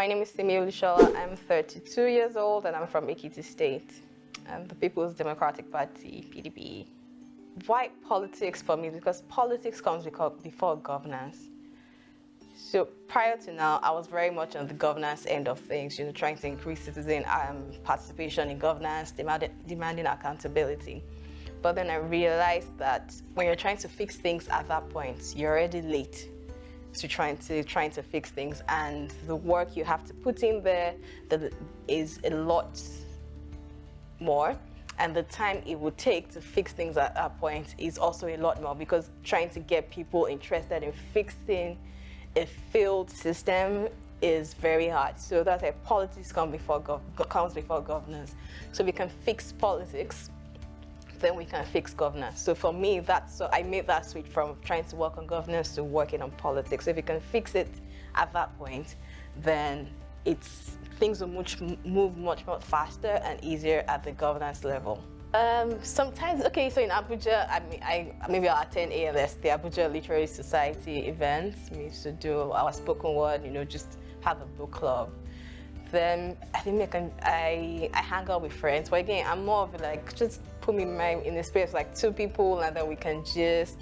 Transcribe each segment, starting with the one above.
My name is Simi Olusola. I'm 32 years old and I'm from Ekiti State, the People's Democratic Party, PDP. Why politics for me? Because politics comes before governance. So prior to now, I was very much on the governance end of things, trying to increase citizen participation in governance, demanding accountability. But then I realized that when you're trying to fix things at that point, you're already late to trying to fix things, and the work you have to put in there is a lot more, and the time it would take to fix things at that point is also a lot more, because trying to get people interested in fixing a failed system is very hard. So that's why politics comes before governance. So we can fix politics, then we can fix governance. So for me, I made that switch from trying to work on governance to working on politics. So if you can fix it at that point, then things will move much more faster and easier at the governance level. Sometimes, so in Abuja, maybe I'll attend ALS, the Abuja Literary Society events. We used to do our spoken word, just have a book club. Then I think I hang out with friends. But again, I'm more of just put me in a space like two people, and then we can just,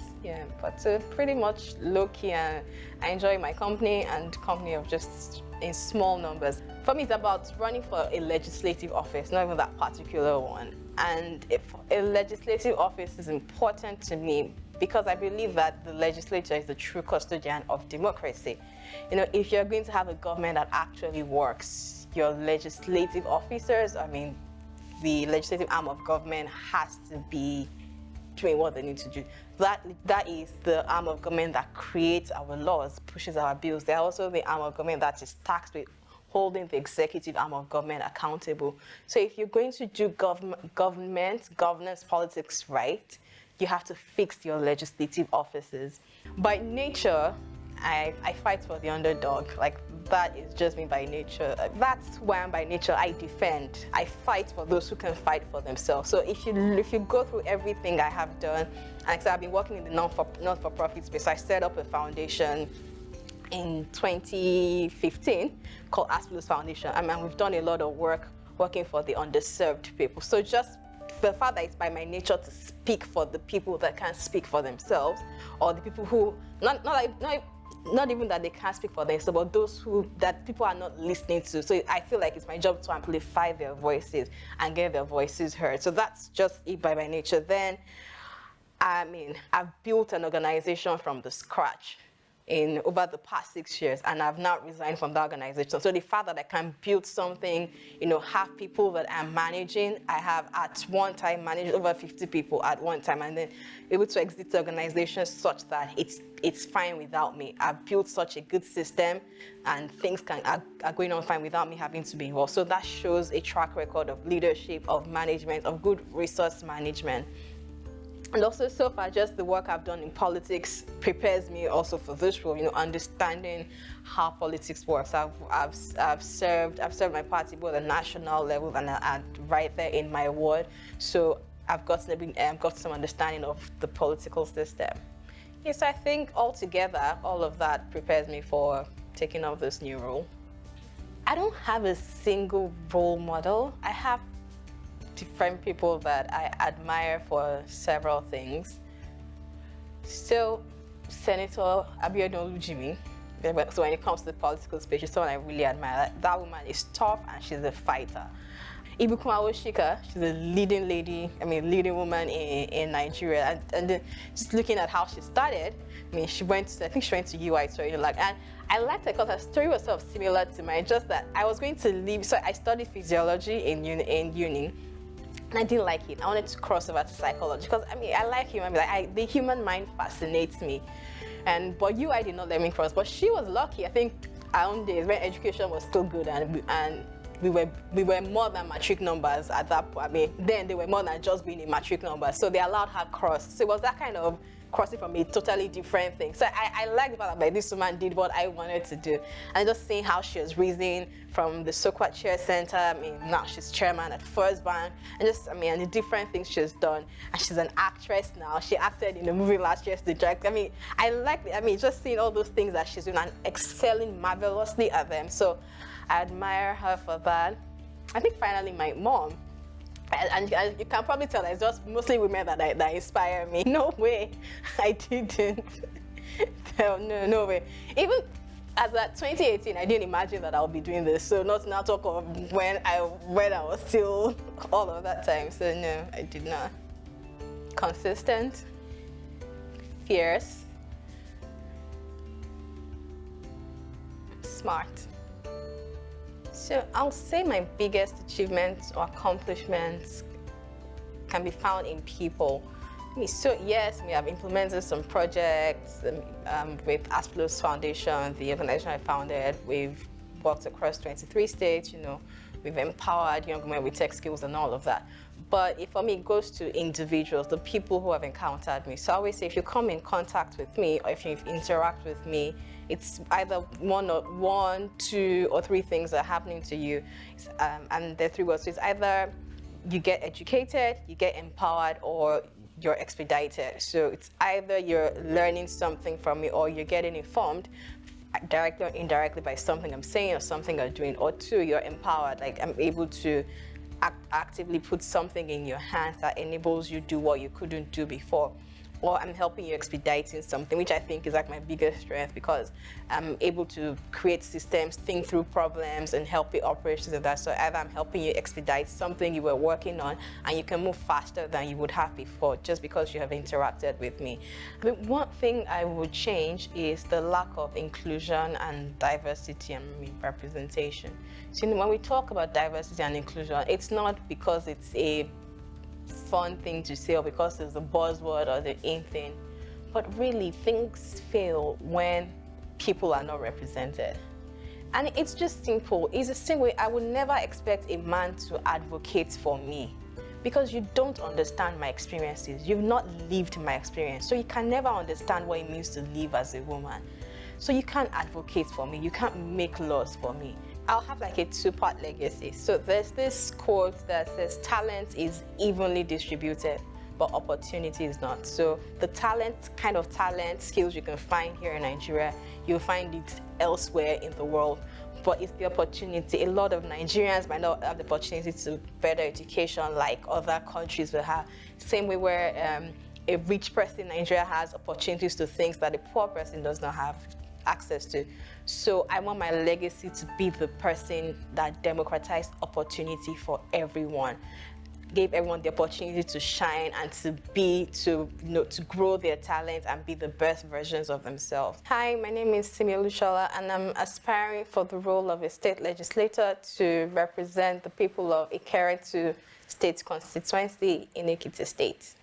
but pretty much low key, and I enjoy my company and company of just in small numbers. For me, it's about running for a legislative office, not even that particular one. And if a legislative office is important to me, because I believe that the legislature is the true custodian of democracy. If you're going to have a government that actually works, your legislative officers, the legislative arm of government has to be doing what they need to do. That is the arm of government that creates our laws, pushes our bills. They're also the arm of government that is tasked with holding the executive arm of government accountable. So if you're going to do governance politics right, you have to fix your legislative offices. By nature, I fight for the underdog. That is just me by nature. That's why I'm by nature. I defend. I fight for those who can fight for themselves. So if you go through everything I have done, I've been working in the not-for-profit space. I set up a foundation in 2015 called Aspilos Foundation. We've done a lot of work working for the underserved people. So just the fact that it's by my nature to speak for the people that can't speak for themselves, or the people who not even that they can't speak for themselves, but those that people are not listening to. So I feel like it's my job to amplify their voices and get their voices heard. So that's just it by my nature. Then, I've built an organization from the scratch over the past 6 years, and I've now resigned from the organization. So the fact that I can build something, have people that I'm managing, I have at one time managed over 50 people at one time, and then able to exit the organization such that it's fine without me. I've built such a good system, and things are going on fine without me having to be involved. So that shows a track record of leadership, of management, of good resource management. And also, so far, just the work I've done in politics prepares me also for this role. Understanding how politics works. I've served my party both at national level and right there in my ward. So I've got some understanding of the political system. Yes, I think altogether, all of that prepares me for taking up this new role. I don't have a single role model. I have different people that I admire for several things. Still, Senator Abiodun Olujimi. So when it comes to the political space, she's someone I really admire. That woman is tough and she's a fighter. Ibukun Awosika, she's a leading woman in Nigeria. And then just looking at how she started, she went to UI, and I liked her because her story was sort of similar to mine, just that I was going to leave. So I studied physiology in uni. And I didn't like it. I wanted to cross over to psychology because I like human beings. The human mind fascinates me. But UI did not let me cross. But she was lucky. I think our own days when education was still good and we were more than matric numbers at that point. Then they were more than just being a matric number. So they allowed her cross. So it was that kind of crossing from a totally different thing. So I like the fact that this woman did what I wanted to do. And just seeing how she was risen from the Sokwa Chair Center, now she's chairman at First Bank, and and the different things she's done. And she's an actress now. She acted in a movie last year, The Drag. I like just seeing all those things that she's doing and excelling marvelously at them. So I admire her for that. I think finally my mom. And you can probably tell that it's just mostly women that inspire me. No way, I didn't. No way. Even as at 2018, I didn't imagine that I'll be doing this. So not now talk of when I was still all of that time. So no, I did not. Consistent, fierce, smart. So I'll say my biggest achievements or accomplishments can be found in people. So yes, we have implemented some projects with Aspilos Foundation, the organization I founded. We've worked across 23 states, we've empowered young women with tech skills and all of that. But for me, it goes to individuals, the people who have encountered me. So I always say, if you come in contact with me, or if you interact with me, it's either one, two, or three things that are happening to you. And the three words, so it's either you get educated, you get empowered, or you're expedited. So it's either you're learning something from me, or you're getting informed directly or indirectly by something I'm saying or something I'm doing, or two, you're empowered, like I'm able to actively put something in your hands that enables you to do what you couldn't do before. Or I'm helping you expediting something, which I think is like my biggest strength, because I'm able to create systems, think through problems, and help with operations and that. So either I'm helping you expedite something you were working on, and you can move faster than you would have before, just because you have interacted with me. I mean, one thing I would change is the lack of inclusion and diversity and representation. So when we talk about diversity and inclusion, it's not because it's a fun thing to say or because it's the buzzword or the in thing, but really things fail when people are not represented. And it's just simple. It's the same way I would never expect a man to advocate for me, because you don't understand my experiences. You've not lived my experience, so you can never understand what it means to live as a woman. So you can't advocate for me, you can't make laws for me. I'll have like a two-part legacy. So there's this quote that says talent is evenly distributed, but opportunity is not. So the kind of talent, skills you can find here in Nigeria, you'll find it elsewhere in the world. But it's the opportunity. A lot of Nigerians might not have the opportunity to better education like other countries will have. Same way where a rich person in Nigeria has opportunities to things that a poor person does not have access to. So I want my legacy to be the person that democratized opportunity for everyone, gave everyone the opportunity to shine and to grow their talent and be the best versions of themselves. Hi, my name is Simi Olusola, and I'm aspiring for the role of a state legislator to represent the people of Ikere to State constituency in Ekiti State.